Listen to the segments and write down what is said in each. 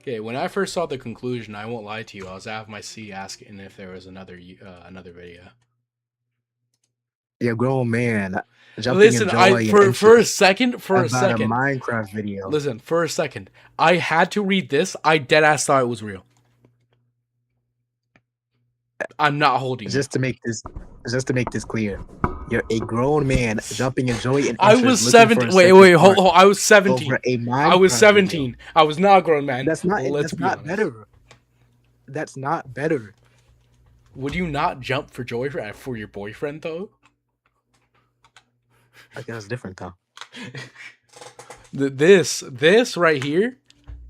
Okay, when I first saw the conclusion, I won't lie to you, I was out of my seat asking if there was another video. You're a grown man jumping in Listen, I joy and for a interest second, about a Minecraft video. listen, for a second, I had to read this. I dead ass thought it was real. I'm not holding you. Just to make this clear, you're a grown man jumping in joy and I was interest looking for 17. a Wait, second wait, hold, part hold. I was over 17. a I was Minecraft video. 17. I was not a grown man. That's not. Let's That's be not honest. better. That's not better. Would you not jump for joy for your boyfriend though? I guess it's different though. This right here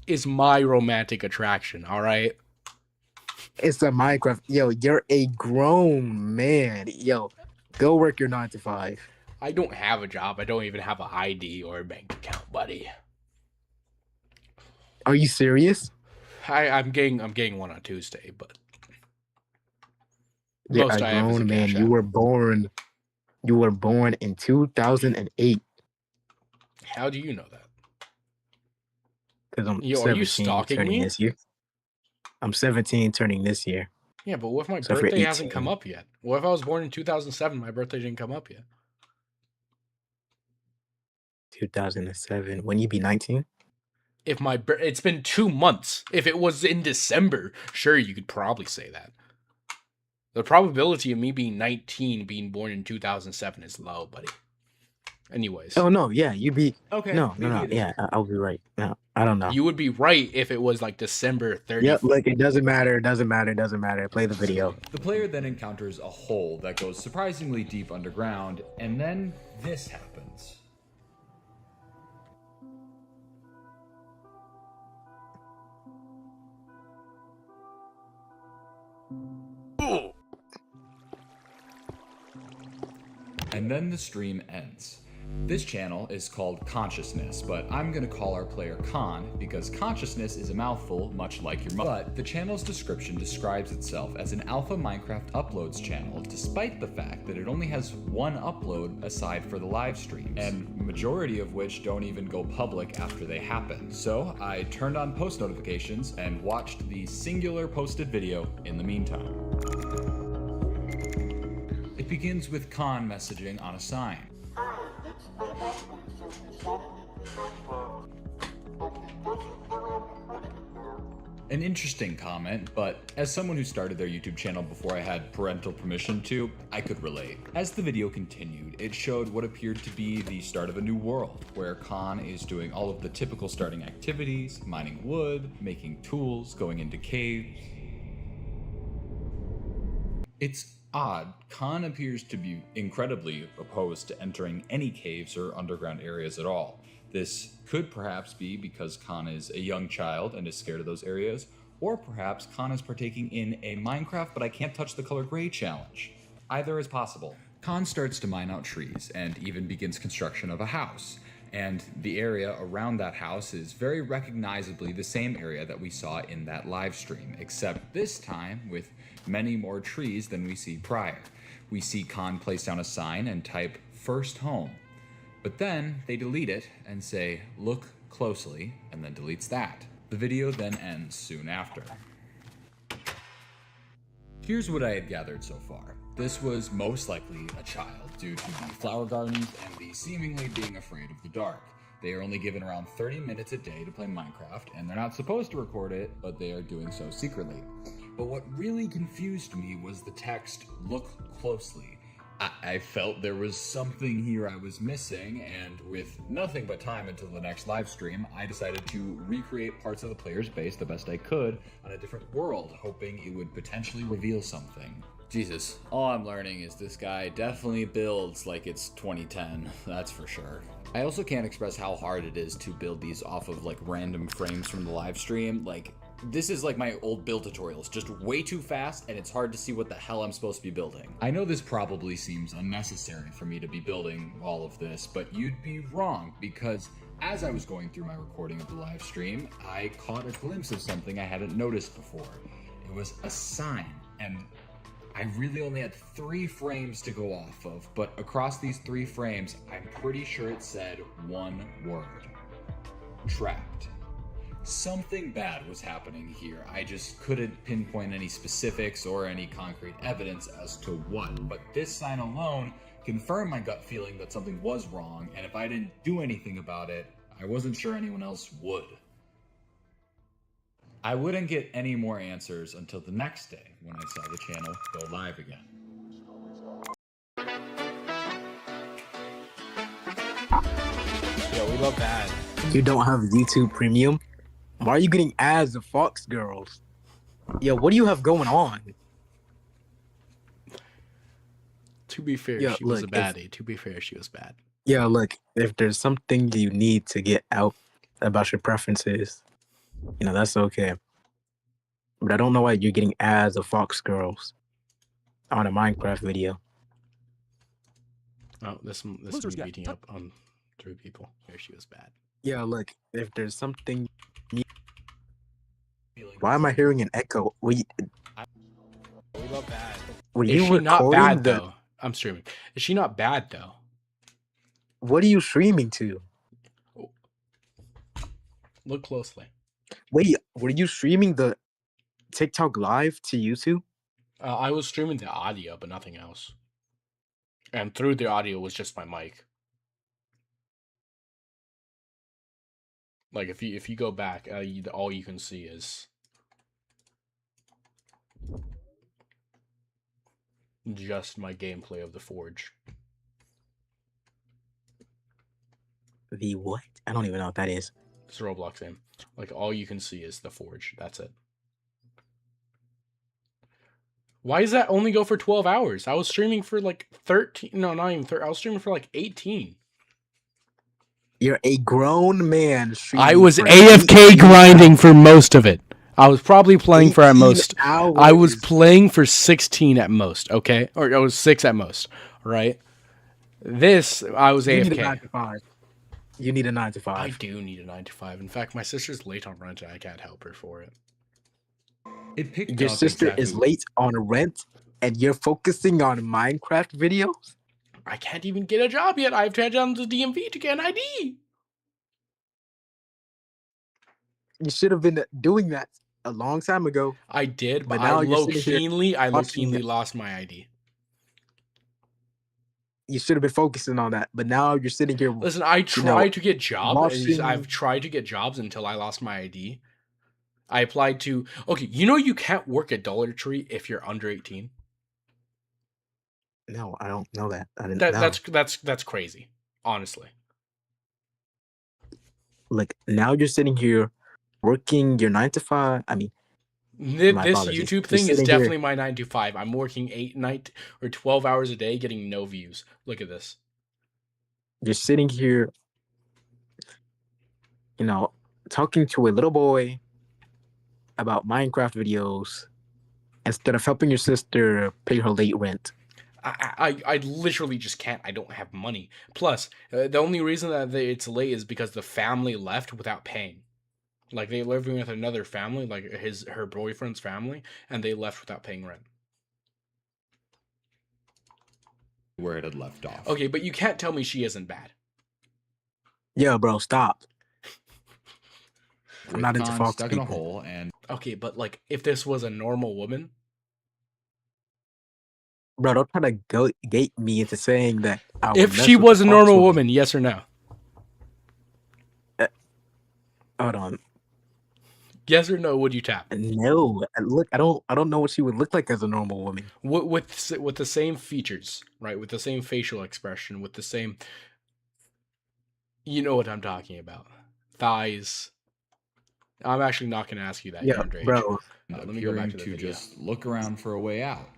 is my romantic attraction. All right. It's a Minecraft. Yo, you're a grown man. Yo, go work your 9 to 5. I don't have a job. I don't even have an ID or a bank account, buddy. Are you serious? I'm getting one on Tuesday, but You're most a I have is a grown man. cash You app. were born in 2008. How do you know that? Because I'm Yo, are you 17 stalking turning me? this year. I'm 17 turning this year. Yeah, but what if my So for birthday hasn't 18. come up yet? What if I was born in 2007? My birthday didn't come up yet. 2007. When you be 19? If it's been 2 months. If it was in December, sure, you could probably say that. The probability of me being 19, being born in 2007 is low, buddy. Anyways. Oh no, yeah, you'd be. Okay. No. Yeah, I'll be right. No, I don't know. You would be right if it was like December 30th. Yep, like it doesn't matter. Play the video. The player then encounters a hole that goes surprisingly deep underground, and then this happens. And then the stream ends. This channel is called Consciousness, but I'm gonna call our player Khan because consciousness is a mouthful, much like your mother. But the channel's description describes itself as an alpha Minecraft uploads channel, despite the fact that it only has one upload aside for the live streams, and majority of which don't even go public after they happen. So I turned on post notifications and watched the singular posted video in the meantime. It begins with Khan messaging on a sign. An interesting comment, but as someone who started their YouTube channel before I had parental permission to, I could relate. As the video continued, it showed what appeared to be the start of a new world, where Khan is doing all of the typical starting activities, mining wood, making tools, going into caves. It's odd, Khan appears to be incredibly opposed to entering any caves or underground areas at all. This could perhaps be because Khan is a young child and is scared of those areas, or perhaps Khan is partaking in a Minecraft but I can't touch the color gray challenge. Either is possible. Khan starts to mine out trees and even begins construction of a house. And the area around that house is very recognizably the same area that we saw in that live stream, except this time with many more trees than we see prior. We see Khan place down a sign and type "first home." But then they delete it and say "look closely," and then deletes that. The video then ends soon after. Here's what I had gathered so far. This was most likely a child due to the flower gardens and the seemingly being afraid of the dark. They are only given around 30 minutes a day to play Minecraft, and they're not supposed to record it, but they are doing so secretly. But what really confused me was the text "look closely." I felt there was something here I was missing, and with nothing but time until the next live stream, I decided to recreate parts of the player's base the best I could on a different world, hoping it would potentially reveal something. Jesus, all I'm learning is this guy definitely builds like it's 2010, that's for sure. I also can't express how hard it is to build these off of like random frames from the live stream. Like, this is like my old build tutorials, just way too fast, and it's hard to see what the hell I'm supposed to be building. I know this probably seems unnecessary for me to be building all of this, but you'd be wrong, because as I was going through my recording of the live stream, I caught a glimpse of something I hadn't noticed before. It was a sign, and I really only had 3 frames to go off of, but across these 3 frames, I'm pretty sure it said one word: trapped. Something bad was happening here. I just couldn't pinpoint any specifics or any concrete evidence as to what, but this sign alone confirmed my gut feeling that something was wrong, and if I didn't do anything about it, I wasn't sure anyone else would. I wouldn't get any more answers until the next day when I saw the channel go live again. Yo, we love that. You don't have YouTube Premium? Why are you getting ads of Fox girls? Yo, what do you have going on? To be fair, Yeah, she was a look, if- baddie. To be fair, she was bad. Yeah, look, if there's something you need to get out about your preferences, that's okay. But I don't know why you're getting ads of Fox girls on a Minecraft video. Oh, this Losers is got beating up on 3 people. Here, she was bad. Yeah, look, if there's something... Why am I hearing an echo? We love that. Were Is you she not recording bad though? I'm streaming. Is she not bad though? What are you streaming to? Look closely. Wait, were you streaming the TikTok live to YouTube? I was streaming the audio, but nothing else. And through the audio was just my mic. Like if you go back, all you can see is just my gameplay of the Forge. The what? I don't even know what that is. It's a Roblox game. Like all you can see is the Forge. That's it. Why does that only go for 12 hours? I was streaming for like 13. No, not even 30. I was streaming for like 18. You're a grown man. I was for AFK 18 grinding for most of it. I was probably playing for at 18 most. hours. I was playing for 16 at most, okay? Or I was 6 at most, right? This, I was You need a AFK. 9 to 5. You need a 9 to 5. I do need a 9 to 5. In fact, my sister's late on rent and I can't help her for it. It picked Your up sister exactly is late on rent and you're focusing on Minecraft videos? I can't even get a job yet. I have to head down to the DMV to get an ID. You should have been doing that a long time ago. I did, but But now I you're sitting here watching it. lost my ID. You should have been focusing on that. But now you're sitting here. Listen, I tried to get jobs. watching- I've tried to get jobs until I lost my ID. I applied to... Okay, you can't work at Dollar Tree if you're under 18? No, I don't know that. I didn't know. That's crazy, honestly. Look, now you're sitting here working your 9 to 5. I mean, This apologies. YouTube You're thing is sitting definitely my 9 to 5. I'm working 12 hours a day getting no views. Look at this. you're sitting here, talking to a little boy about Minecraft videos instead of helping your sister pay her late rent. I literally just can't. I don't have money. Plus, the only reason that it's late is because the family left without paying. Like, they living with another family, like her boyfriend's family, and they left without paying rent. where it had left off. Okay, but you can't tell me she isn't bad. Yeah, bro, stop. I'm With not into Khan Fox stuck in a people. hole, and Okay, but like, if this was a normal woman, Bro, don't try to gate me into saying that. I would if mess she with was the a Fox normal woman, yes or no? Hold on. Yes or no? Would you tap? No, look, I don't know what she would look like as a normal woman. With the same features, right? With the same facial expression, with the same, you know what I'm talking about, thighs. I'm actually not going to ask you that. Yeah, You're underage. bro. Let me go back to the video. just look around for a way out.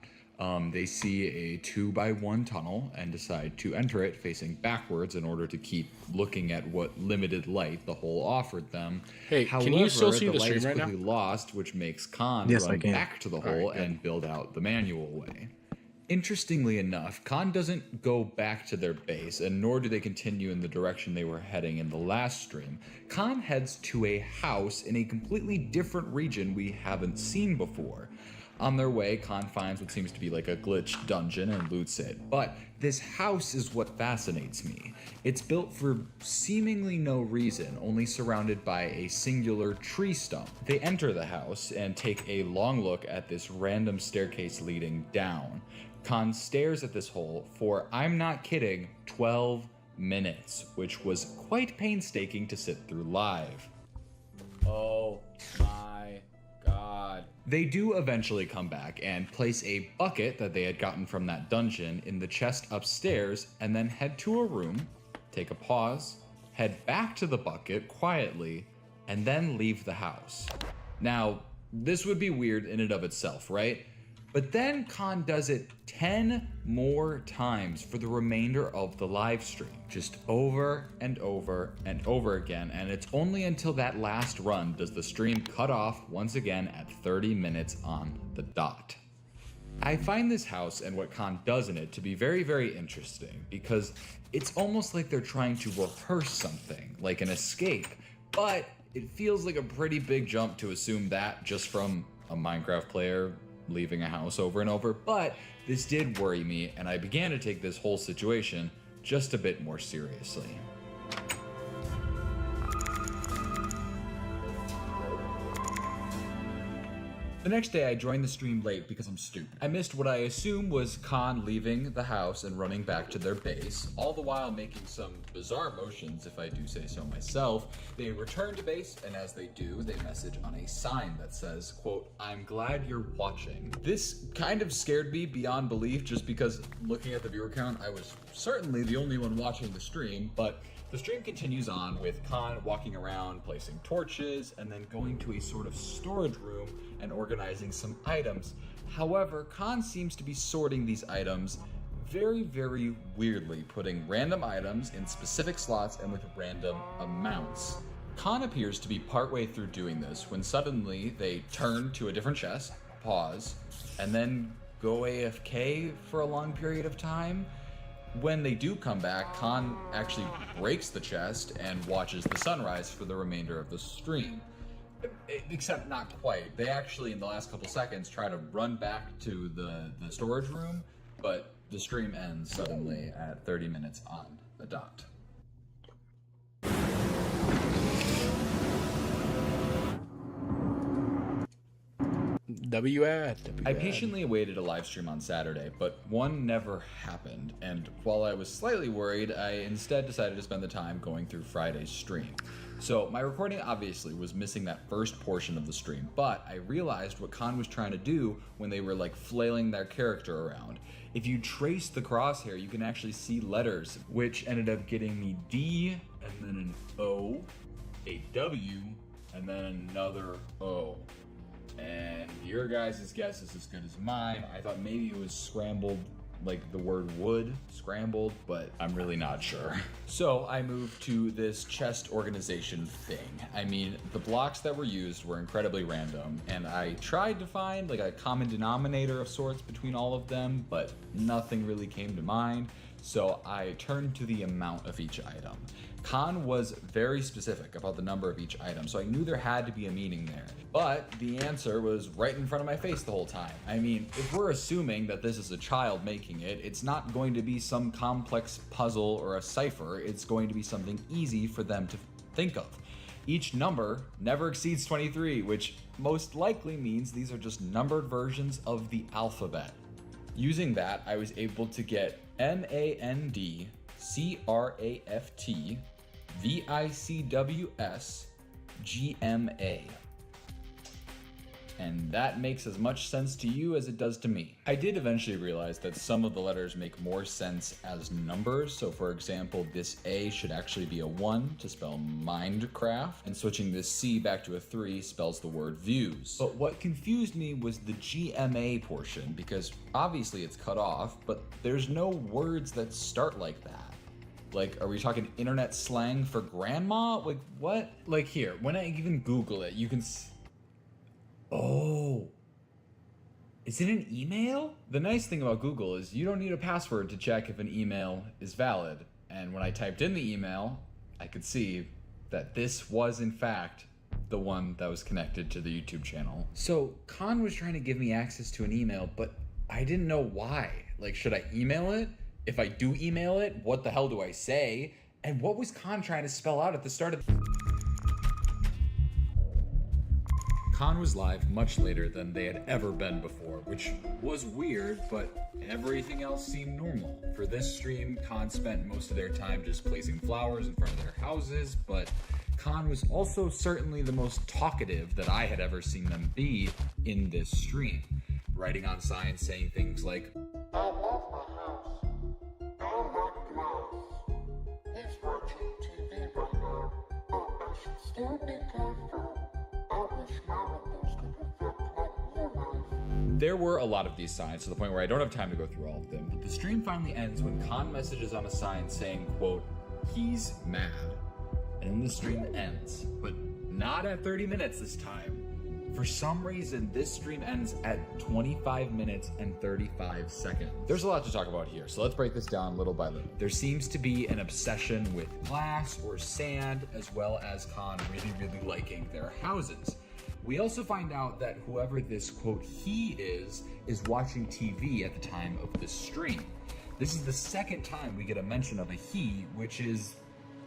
They see a 2x1 tunnel and decide to enter it facing backwards in order to keep looking at what limited light the hole offered them. Hey, However, can you still see the light stream is right now? quickly lost, which makes Khan Yes, I run can. back to the All right, hole good. and build out the manual way. Interestingly enough, Khan doesn't go back to their base, and nor do they continue in the direction they were heading in the last stream. Khan heads to a house in a completely different region we haven't seen before. On their way, Khan finds what seems to be like a glitched dungeon and loots it. But this house is what fascinates me. It's built for seemingly no reason, only surrounded by a singular tree stump. They enter the house and take a long look at this random staircase leading down. Khan stares at this hole for, I'm not kidding, 12 minutes, which was quite painstaking to sit through live. Oh my god. They do eventually come back and place a bucket that they had gotten from that dungeon in the chest upstairs and then head to a room, take a pause, head back to the bucket quietly, and then leave the house. Now, this would be weird in and of itself, right? But then Khan does it 10 more times for the remainder of the live stream, just over and over and over again, and it's only until that last run does the stream cut off once again at 30 minutes on the dot. I find this house and what Khan does in it to be very, very interesting because it's almost like they're trying to rehearse something, like an escape, but it feels like a pretty big jump to assume that just from a Minecraft player leaving a house over and over, but this did worry me and I began to take this whole situation just a bit more seriously. The next day I joined the stream late because I'm stupid. I missed what I assume was Khan leaving the house and running back to their base, all the while making some bizarre motions, if I do say so myself. They return to base, and as they do, they message on a sign that says, quote, I'm glad you're watching. This kind of scared me beyond belief just because looking at the viewer count, I was certainly the only one watching the stream, but the stream continues on with Khan walking around, placing torches, and then going to a sort of storage room and organizing some items. However, Khan seems to be sorting these items very, very weirdly, putting random items in specific slots and with random amounts. Khan appears to be partway through doing this when suddenly they turn to a different chest, pause, and then go AFK for a long period of time. When they do come back, Khan actually breaks the chest and watches the sunrise for the remainder of the stream. Except not quite. They actually, in the last couple seconds, try to run back to the storage room, but the stream ends suddenly at 30 minutes on the dot. I patiently awaited a live stream on Saturday, but one never happened, and while I was slightly worried, I instead decided to spend the time going through Friday's stream. So my recording obviously was missing that first portion of the stream, but I realized what Khan was trying to do when they were like flailing their character around. If you trace the crosshair, you can actually see letters, which ended up getting me D, and then an O, a W, and then another O. And your guys' guess is as good as mine. I thought maybe it was scrambled, like the word wood, scrambled, but I'm really not sure. So I moved to this chest organization thing. I mean, the blocks that were used were incredibly random, and I tried to find like a common denominator of sorts between all of them, but nothing really came to mind. So I turned to the amount of each item. Khan was very specific about the number of each item, so I knew there had to be a meaning there. But the answer was right in front of my face the whole time. I mean, if we're assuming that this is a child making it, it's not going to be some complex puzzle or a cipher. It's going to be something easy for them to think of. Each number never exceeds 23, which most likely means these are just numbered versions of the alphabet. Using that, I was able to get MAND, CRAFT, VICWS, GMA. And that makes as much sense to you as it does to me. I did eventually realize that some of the letters make more sense as numbers. So for example, this A should actually be a 1 to spell Mindcraft, and switching this C back to a 3 spells the word views. But what confused me was the GMA portion, because obviously it's cut off, but there's no words that start like that. Like, are we talking internet slang for grandma? Like, what? Like here, when I even Google it, you can oh, is it an email? The nice thing about Google is you don't need a password to check if an email is valid. And when I typed in the email, I could see that this was in fact the the one that was connected to the YouTube channel. So Khan was trying to give me access to an email, but I didn't know why. Like, should I email it? If I do email it, what the hell do I say? And what was Khan trying to spell out at the start of Khan was live much later than they had ever been before, which was weird, but everything else seemed normal. For this stream, Khan spent most of their time just placing flowers in front of their houses, but Khan was also certainly the most talkative that I had ever seen them be in this stream, writing on signs saying things like, I love my house. I like glass. He's watching TV right now, but I should still be careful. I wish my windows could reflect like real life. There were a lot of these signs to the point where I don't have time to go through all of them, but the stream finally ends when Khan messages on a sign saying, quote, he's mad. And then the stream ends, but not at 30 minutes this time. For some reason, this stream ends at 25 minutes and 35 seconds. There's a lot to talk about here, so let's break this down little by little. There seems to be an obsession with glass or sand, as well as Khan really liking their houses. We also find out that whoever this quote he is watching TV at the time of this stream. This is the second time we get a mention of a he, which is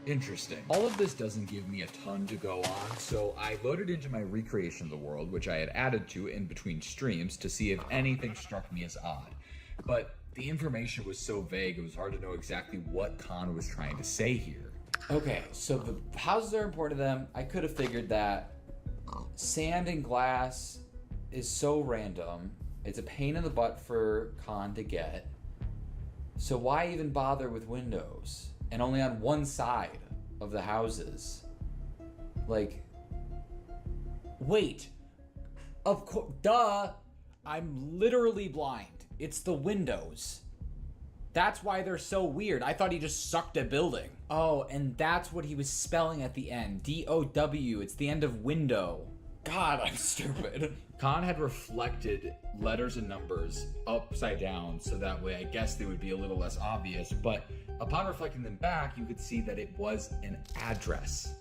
interesting. All of this doesn't give me a ton to go on, so I loaded into my recreation of the world, which I had added to in between streams to see if anything struck me as odd. But the information was so vague, it was hard to know exactly what Khan was trying to say here. Okay, so the houses are important to them. I could have figured that. Sand and glass is so random. It's a pain in the butt for Khan to get. So why even bother with windows? And only on one side of the houses. Like, wait. Of course, duh. I'm literally blind. It's the windows. That's why they're so weird. I thought he just sucked at building. Oh, and that's what he was spelling at the end. D-O-W. It's the end of window. God, I'm stupid. Khan had reflected letters and numbers upside down, so that way I guess they would be a little less obvious, but upon reflecting them back, you could see that it was an address.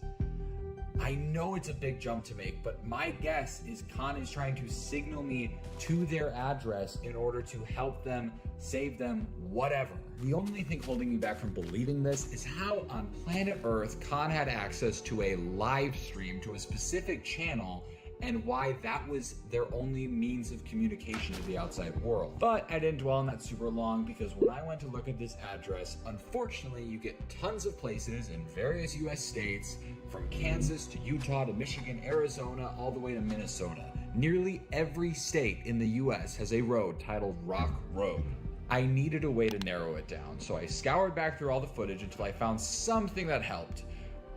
I know it's a big jump to make, but my guess is Khan is trying to signal me to their address in order to help them, save them, whatever. The only thing holding me back from believing this is how on planet Earth Khan had access to a live stream to a specific channel and why that was their only means of communication to the outside world. But I didn't dwell on that super long because when I went to look at this address, unfortunately you get tons of places in various US states, from Kansas to Utah to Michigan, Arizona, all the way to Minnesota. Nearly every state in the US has a road titled Rock Road. I needed a way to narrow it down, so I scoured back through all the footage until I found something that helped.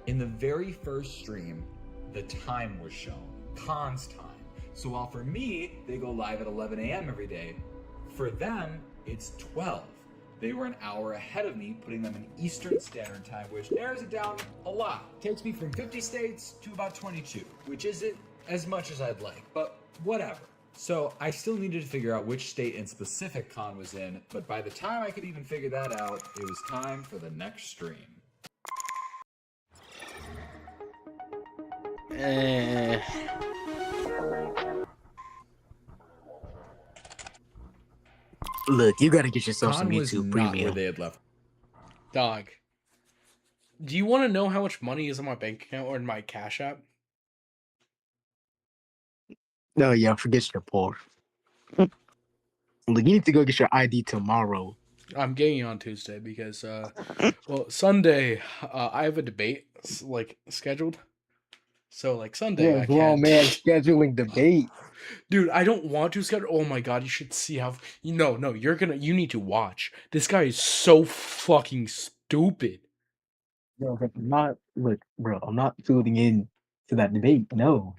In the very first stream, the time was shown. Khan's time. So while for me, they go live at 11 a.m. every day, for them, it's 12. They were an hour ahead of me, putting them in Eastern Standard Time, which narrows it down a lot. Takes me from 50 states to about 22, which isn't as much as I'd like, but whatever. So I still needed to figure out which state in specific Khan was in, but by the time I could even figure that out, it was time for the next stream. Look, you gotta get yourself Khan some was YouTube not where premium. they had left. Dog. Do you want to know how much money is in my bank account or in my Cash App? No, yeah, forget your poor. Look, you need to go get your ID tomorrow. I'm getting it on Tuesday because, well, Sunday, I have a debate, scheduled. So, Sunday, I can't. man scheduling debate. Dude, I don't want to schedule. Oh my god, you should see how. No, you need to watch. This guy is so fucking stupid. No, but I'm not tuning in to that debate. No.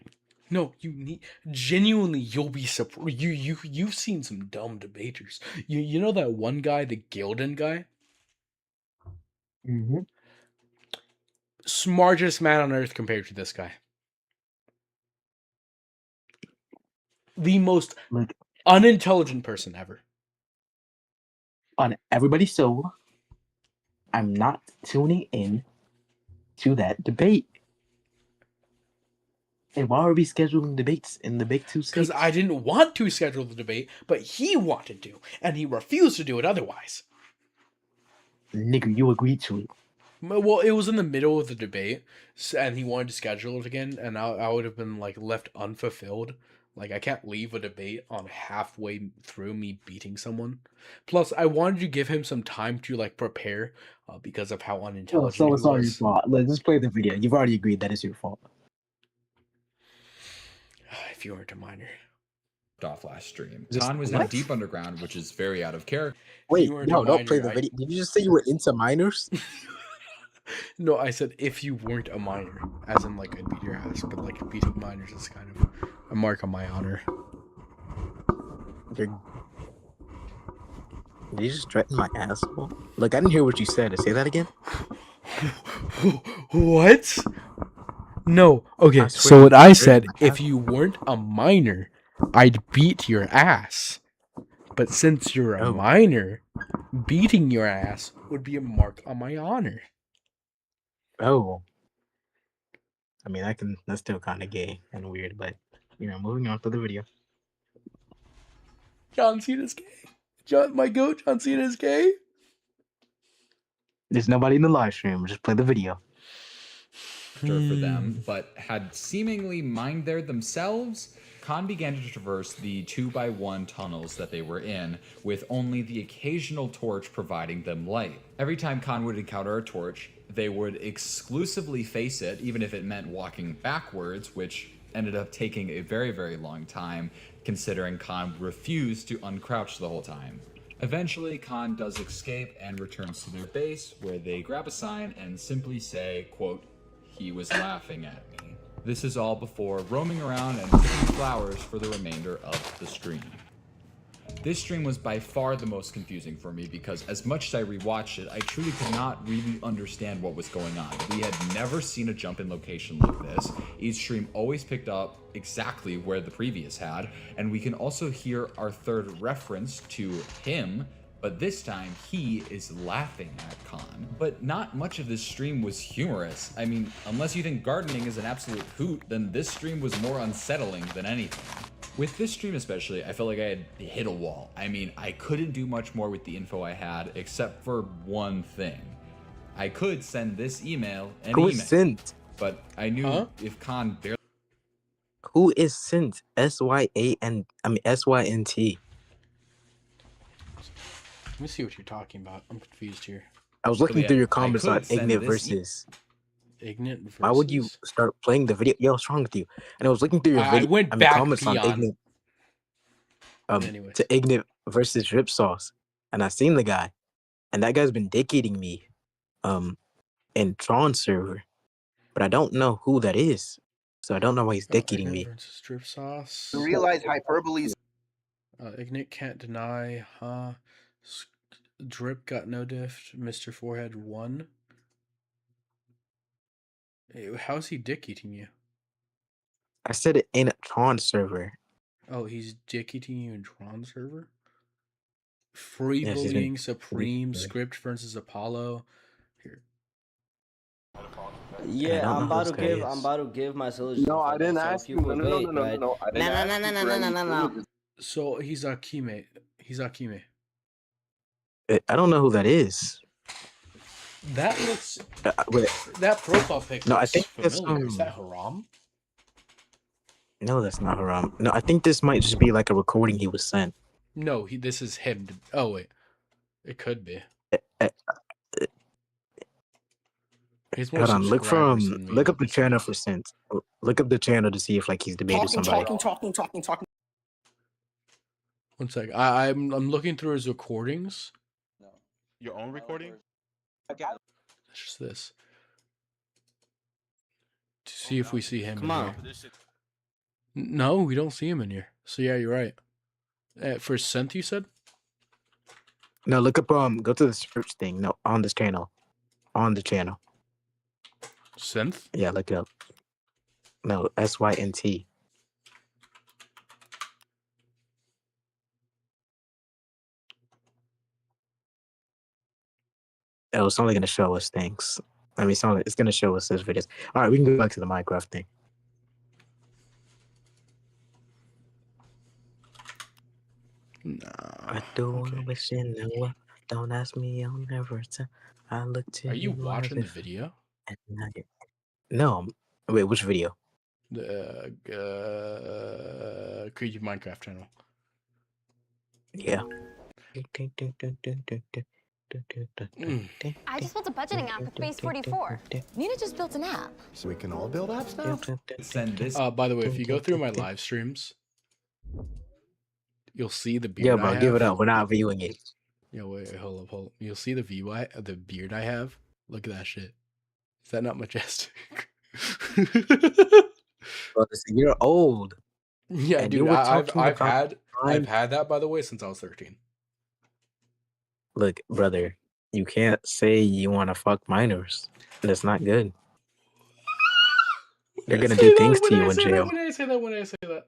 No, you need genuinely. You'll be surprised. You've seen some dumb debaters. You know that one guy, the Gildan guy, Mm-hmm. smartest man on earth compared to this guy. The most Look, unintelligent person ever. on everybody's soul, I'm not tuning in to that debate. And why are we scheduling debates in the Big 2 Because states? I didn't want to schedule the debate, but he wanted to, and he refused to do it otherwise. Nigga, you agreed to it. Well, it was in the middle of the debate, and he wanted to schedule it again, and I would have been like left unfulfilled. Like I can't leave a debate on halfway through me beating someone. Plus, I wanted to give him some time to like prepare, because of how unintelligent So he it's all your was. fault. Let's just play the video. You've already agreed that it's your fault. If you weren't a minor. Off last stream. Just- Khan was now what? deep underground, which is very out of character. Wait, you weren't no, a don't play minor, the video. Did you just say you were into minors? No, I said if you weren't a minor, as in like I'd beat your ass, but like beating minors is kind of a mark on my honor. Did you just threaten my asshole? Look, I didn't hear what you said. Say that again. What? No. Okay, I swear so you what I threatened said, my if asshole. you weren't a minor, I'd beat your ass. But since you're a Oh. minor, beating your ass would be a mark on my honor. Oh. I mean, that's still kind of gay and weird, but, moving on to the video. John Cena's gay. My goat, John Cena's gay. There's nobody in the live stream. Just play the video. For them, but had seemingly mined there themselves. Khan began to traverse the 2x1 tunnels that they were in, with only the occasional torch providing them light. Every time Khan would encounter a torch, they would exclusively face it, even if it meant walking backwards, which ended up taking a very, very long time, considering Khan refused to uncrouch the whole time. Eventually, Khan does escape and returns to their base, where they grab a sign and simply say, quote, "He was laughing at me." This is all before roaming around and picking flowers for the remainder of the stream. This stream was by far the most confusing for me because as much as I rewatched it, I truly could not really understand what was going on. We had never seen a jump in location like this. Each stream always picked up exactly where the previous had, and we can also hear our third reference to him, but this time he is laughing at Khan. But not much of this stream was humorous. I mean, unless you think gardening is an absolute hoot, then this stream was more unsettling than anything. With this stream especially, I felt like I had hit a wall. I mean, I couldn't do much more with the info I had except for one thing. I could send this email an Who email, is Sint? but I knew if Khan barely Who is Sint? SYNT. Let me see what you're talking about. I'm confused here. I was looking yeah, through your I comments could on send Ignite this versus. Ignorant versus. Why would you start playing the video? Yo, what's wrong with you? And I was looking through your I video. went back comments on beyond. Ignite. Anyways. To Ignite versus Drip Sauce, and I seen the guy, and that guy's been dick-eating me, in Tron server, but I don't know who that is, so I don't know why he's dick-eating me. Versus Drip Sauce. You realize hyperboles. Ignite can't deny, huh? Drip got no diff. Mr. Forehead won. How's he dick eating you? I said it in a Tron server. Oh, he's dick eating you in Tron server? Free Yes, he's been- bullying Supreme Script versus Apollo. Here. Yeah, I'm about to give my solution. No, I didn't ask you. No. I didn't ask you. So he's Akime. I don't know who that is. That looks. Wait, That profile pic. No, I looks think that's, familiar. Is that Haram? no, that's not Haram. No, I think this might just be like a recording he was sent. No, this is him. Oh wait, it could be. He's more Hold on, look subscribers than me. look up the channel for Sint. Look up the channel to see if like he's debated somebody. Talking. One sec. I'm looking through his recordings. Your own recording? It's just this. To see if we see him. Come in on. here. No, we don't see him in here. So yeah, you're right. For Synth, you said? No, look up go to the search thing. No, on this channel. On the channel. Synth? Yeah, look it up. No, SYNT. Oh, it's only gonna show us things. I mean, it's going to show us his videos. All right, we can go back to the Minecraft thing. I do Okay. wish you knew. Don't ask me, I'll never tell. I look to Are you watching the as if video? at night. No, wait, which video? The Creative Minecraft channel. Yeah. I just built a budgeting app with Base 44. Nina just built an app. So we can all build apps now? Send this. By the way, if you go through my live streams, you'll see the beard Yeah, I bro, have. give it up. We're not viewing it. Yo, wait, hold up. You'll see the the beard I have. Look at that shit. Is that not majestic? Bro, listen, you're old. Yeah, And dude. you were I've talking about had that, by the way, since I was 13. Look, brother, you can't say you want to fuck minors. That's not good. They're gonna do things to you in jail. When I say that,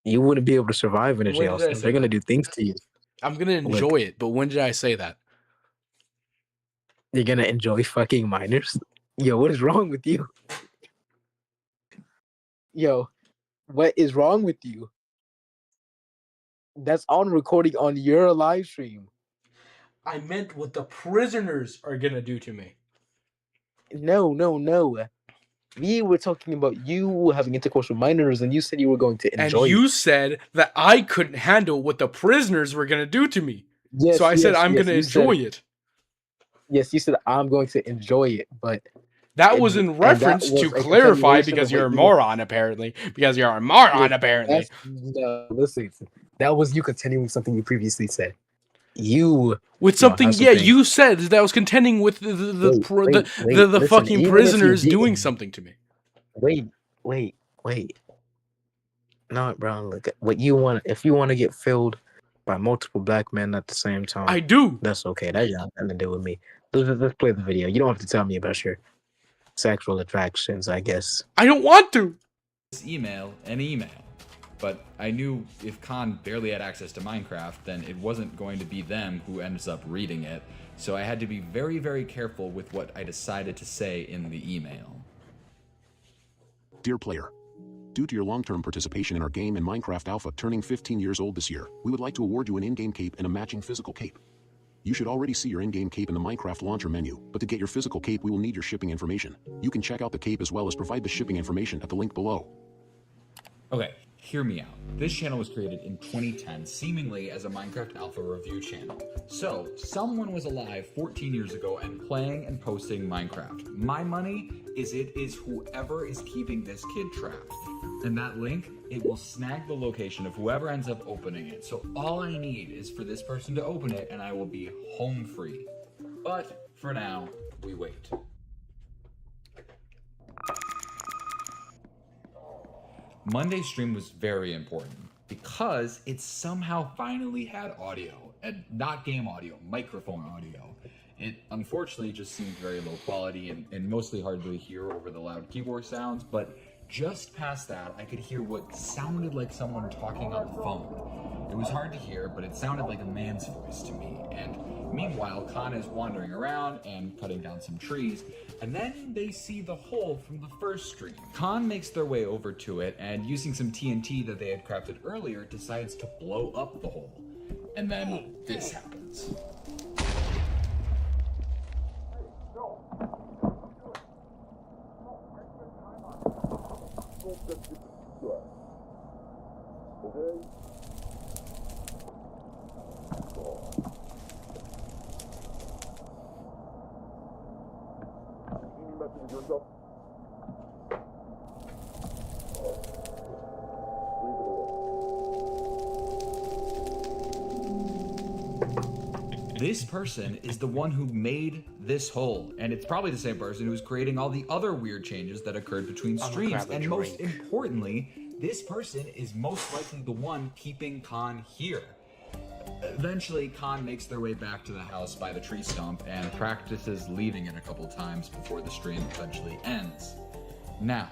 You wouldn't be able to survive in a When jail did I cell. say They're gonna that? do things to you. I'm gonna enjoy it. But when did I say that? You're gonna enjoy fucking minors? Yo, what is wrong with you? Yo, what is wrong with you? That's on recording on your live stream. I meant what the prisoners are gonna do to me. No. We were talking about you having intercourse with minors, and you said you were going to enjoy And you it. said that I couldn't handle what the prisoners were gonna do to me. Yes, So I said I'm yes, gonna you said- enjoy it. Yes, you said I'm going to enjoy it, but That And- was in and that reference was to a clarify continuation because of you're a what you- moron, apparently. Because you're a moron, apparently. No, listen, that was you continuing something you previously said. You With No, something, that's the yeah, thing. you said that I was contending with the Listen, fucking even if you prisoners didn't- doing something to me. wait. No, bro. Look, what you want? If you want to get filled by multiple black men at the same time, I do. that's okay. That got nothing to do with me. Let's play the video. You don't have to tell me about your sexual attractions, I guess. I don't want to. This email. But I knew if Khan barely had access to Minecraft, then it wasn't going to be them who ends up reading it. So I had to be very, very careful with what I decided to say in the email. Dear player, due to your long-term participation in our game in Minecraft Alpha turning 15 years old this year, we would like to award you an in-game cape and a matching physical cape. You should already see your in-game cape in the Minecraft launcher menu, but to get your physical cape we will need your shipping information. You can check out the cape as well as provide the shipping information at the link below. Okay, hear me out. This channel was created in 2010, seemingly as a Minecraft Alpha review channel. So, someone was alive 14 years ago and playing and posting Minecraft. My money is it is whoever is keeping this kid trapped. And that link, it will snag the location of whoever ends up opening it. So all I need is for this person to open it and I will be home free. But, for now, we wait. Monday's stream was very important because it somehow finally had audio, and not game audio, microphone audio. It unfortunately just seemed very low quality and mostly hard to hear over the loud keyboard sounds, but just past that, I could hear what sounded like someone talking on the phone. It was hard to hear, but it sounded like a man's voice to me, and meanwhile, Khan is wandering around and cutting down some trees, and then they see the hole from the first stream. Khan makes their way over to it, and using some TNT that they had crafted earlier, decides to blow up the hole. And then this happens. This person is the one who made this hole, and it's probably the same person who's creating all the other weird changes that occurred between streams. And most importantly, this person is most likely the one keeping Khan here. Eventually, Khan makes their way back to the house by the tree stump and practices leaving it a couple times before the stream eventually ends. Now,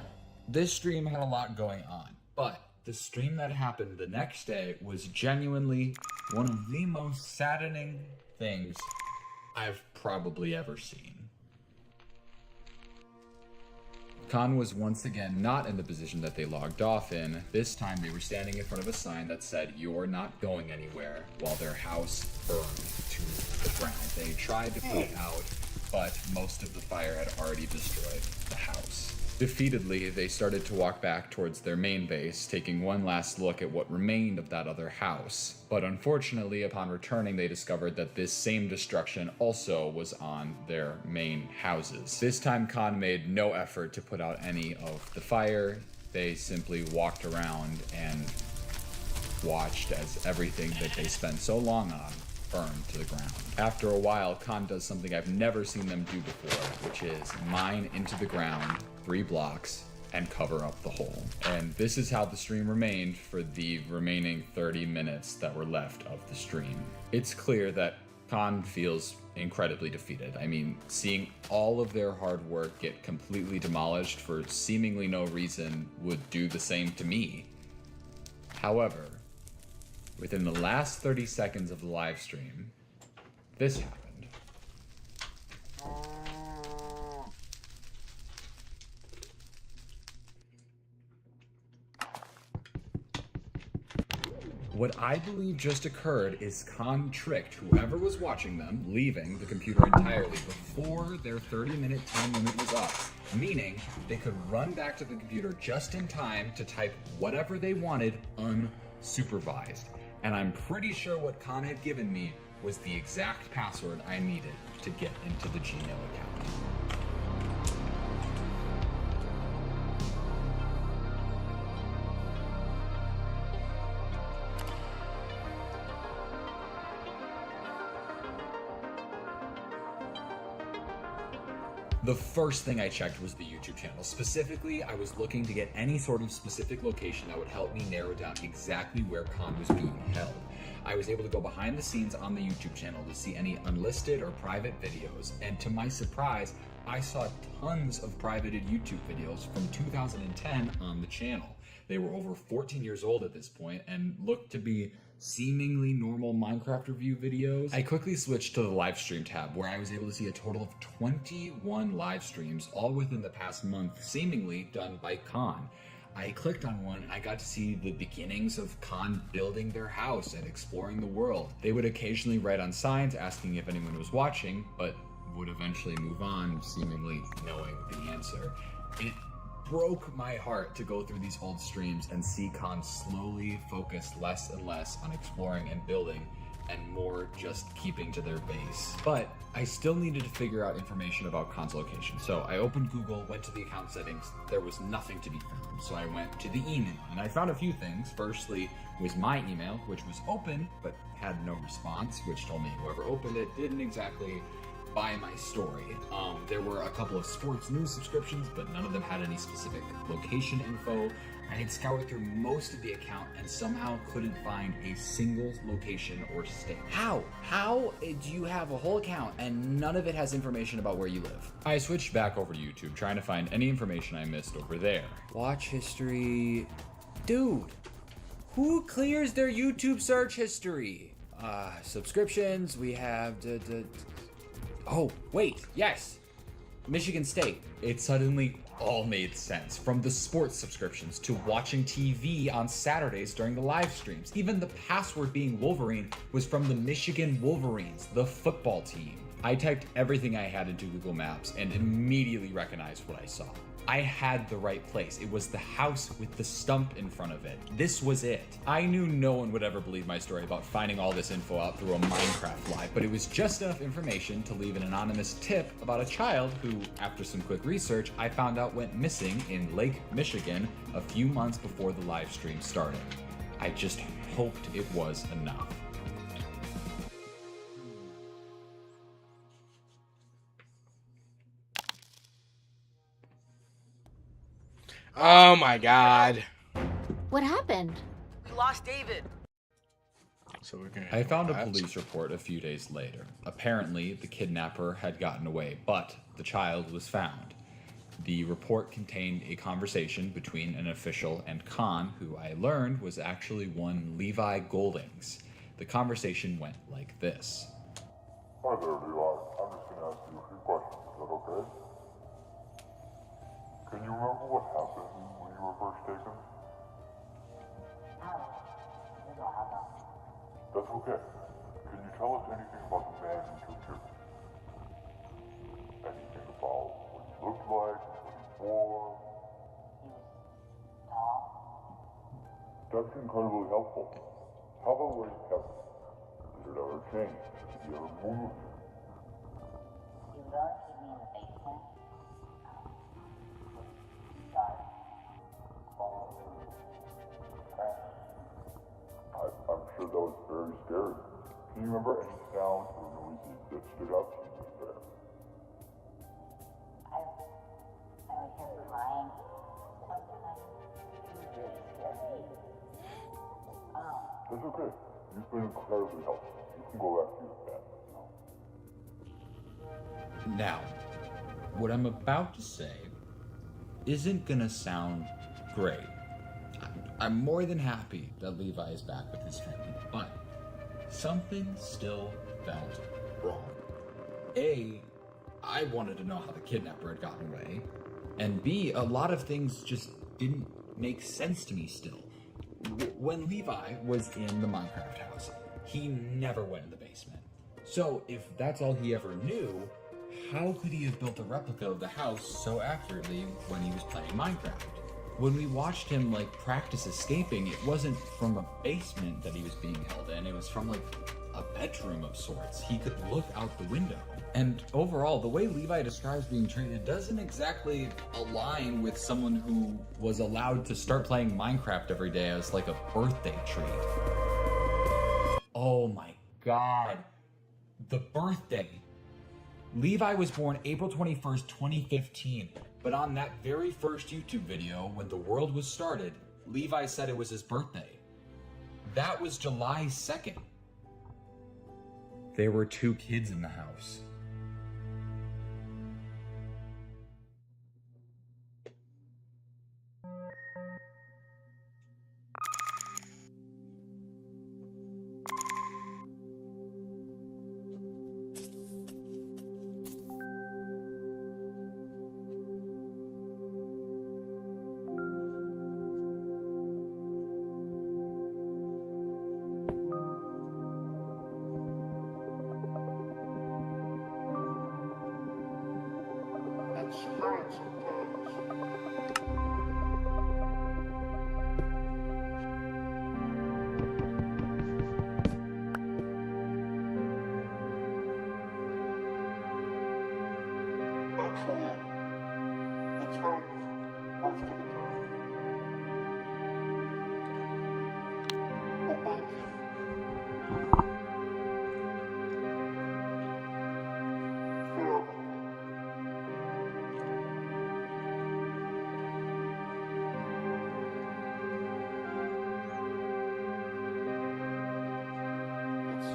this stream had a lot going on, but the stream that happened the next day was genuinely one of the most saddening things I've probably ever seen. Khan was once again not in the position that they logged off in. This time they were standing in front of a sign that said, "You're not going anywhere," while their house burned to the ground. They tried to put it out, but most of the fire had already destroyed the house. Defeatedly, they started to walk back towards their main base, taking one last look at what remained of that other house. But unfortunately, upon returning, they discovered that this same destruction also was on their main houses. This time, Khan made no effort to put out any of the fire. They simply walked around and watched as everything that they spent so long on burned to the ground. After a while, Khan does something I've never seen them do before, which is mine into the ground 3 blocks and cover up the hole. And this is how the stream remained for the remaining 30 minutes that were left of the stream. It's clear that Khan feels incredibly defeated. I mean, seeing all of their hard work get completely demolished for seemingly no reason would do the same to me. However, within the last 30 seconds of the live stream, this happened. What I believe just occurred is Khan tricked whoever was watching them, leaving the computer entirely before their 30-minute time limit was up, meaning they could run back to the computer just in time to type whatever they wanted unsupervised. And I'm pretty sure what Khan had given me was the exact password I needed to get into the Gmail account. The first thing I checked was the YouTube channel. Specifically, I was looking to get any sort of specific location that would help me narrow down exactly where Khan was being held. I was able to go behind the scenes on the YouTube channel to see any unlisted or private videos, and to my surprise, I saw tons of privated YouTube videos from 2010 on the channel. They were over 14 years old at this point and looked to be seemingly normal Minecraft review videos. I quickly switched to the live stream tab, where I was able to see a total of 21 live streams, all within the past month, seemingly done by Khan. I clicked on one and I got to see the beginnings of Khan building their house and exploring the world. They would occasionally write on signs asking if anyone was watching, but would eventually move on, seemingly knowing the answer. It broke my heart to go through these old streams and see Khan slowly focus less and less on exploring and building and more just keeping to their base. But I still needed to figure out information about Khan's location. So I opened Google, went to the account settings. There was nothing to be found. So I went to the email and I found a few things. Firstly was my email, which was open but had no response, which told me whoever opened it didn't exactly buy my story. There were a couple of sports news subscriptions, but none of them had any specific location info. I had scoured through most of the account and somehow couldn't find a single location or state. How? How do you have a whole account and none of it has information about where you live? I switched back over to YouTube, trying to find any information I missed over there. Watch history. Dude, who clears their YouTube search history? Subscriptions, we have oh, wait, yes. Michigan State. It suddenly all made sense, from the sports subscriptions to watching TV on Saturdays during the live streams. Even the password being Wolverine was from the Michigan Wolverines, the football team. I typed everything I had into Google Maps and immediately recognized what I saw. I had the right place. It was the house with the stump in front of it. This was it. I knew no one would ever believe my story about finding all this info out through a Minecraft live, but it was just enough information to leave an anonymous tip about a child who, after some quick research, I found out went missing in Lake Michigan a few months before the live stream started. I just hoped it was enough. Oh my god. What happened? We lost David. So we're gonna I found a police report a few days later. Apparently, the kidnapper had gotten away, but the child was found. The report contained a conversation between an official and Khan, who I learned was actually one Levi Goldings. The conversation went like this. Hi there, Levi. I'm just gonna ask you a few questions. Is that okay? Can you remember what happened when you were first taken? That's okay. Can you tell us anything about the man who took you? Anything about what he looked like, what he wore? That's incredibly helpful. How about where he kept it? Did it ever change? Did he ever move? I'm sure that was very scary. Can you remember any sounds or noises that stood out to you there? That's okay. You've been incredibly helpful. You can go back to your bed now. Now, what I'm about to say isn't gonna sound great. I'm more than happy that Levi is back with his family, but something still felt wrong. A, I wanted to know how the kidnapper had gotten away, and B, a lot of things just didn't make sense to me still. When Levi was in the Minecraft house, he never went in the basement. So if that's all he ever knew, how could he have built a replica of the house so accurately when he was playing Minecraft? When we watched him practice escaping, it wasn't from a basement that he was being held in, it was from a bedroom of sorts. He could look out the window. And overall, the way Levi describes being treated doesn't exactly align with someone who was allowed to start playing Minecraft every day as a birthday treat. Oh my god. The birthday. Levi was born April 21st, 2015, but on that very first YouTube video, when the world was started, Levi said it was his birthday. That was July 2nd. There were 2 kids in the house. It's hard sometimes. Actually, it's hard most of the time. But thank you. For it's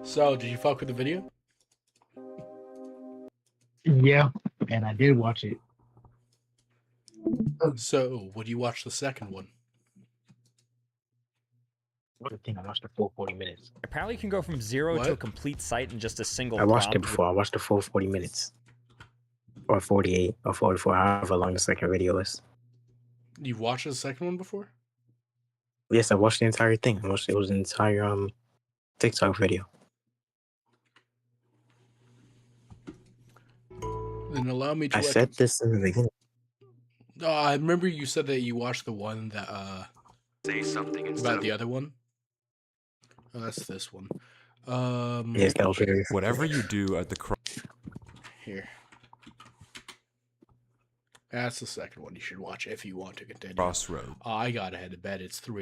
So, did you fuck with the video? Yeah, and I did watch it. So, would you watch the second one? I think I watched the full 40 minutes. Apparently, you can go from 0 to a What? complete site in just a single I watched it prompt. before. I watched the full 40 minutes. Or 48 or 44, however long the second video is. You've watched the second one before? Yes, I watched the entire thing. I watched it was an entire TikTok video. Then allow me to. I said this in the beginning. I remember you said that you watched the one that Say something about the other one. Oh, that's this one. Yes, that was very. Whatever you do at the Here. That's the second one you should watch if you want to continue. crossroad. I got ahead of bed. It's 4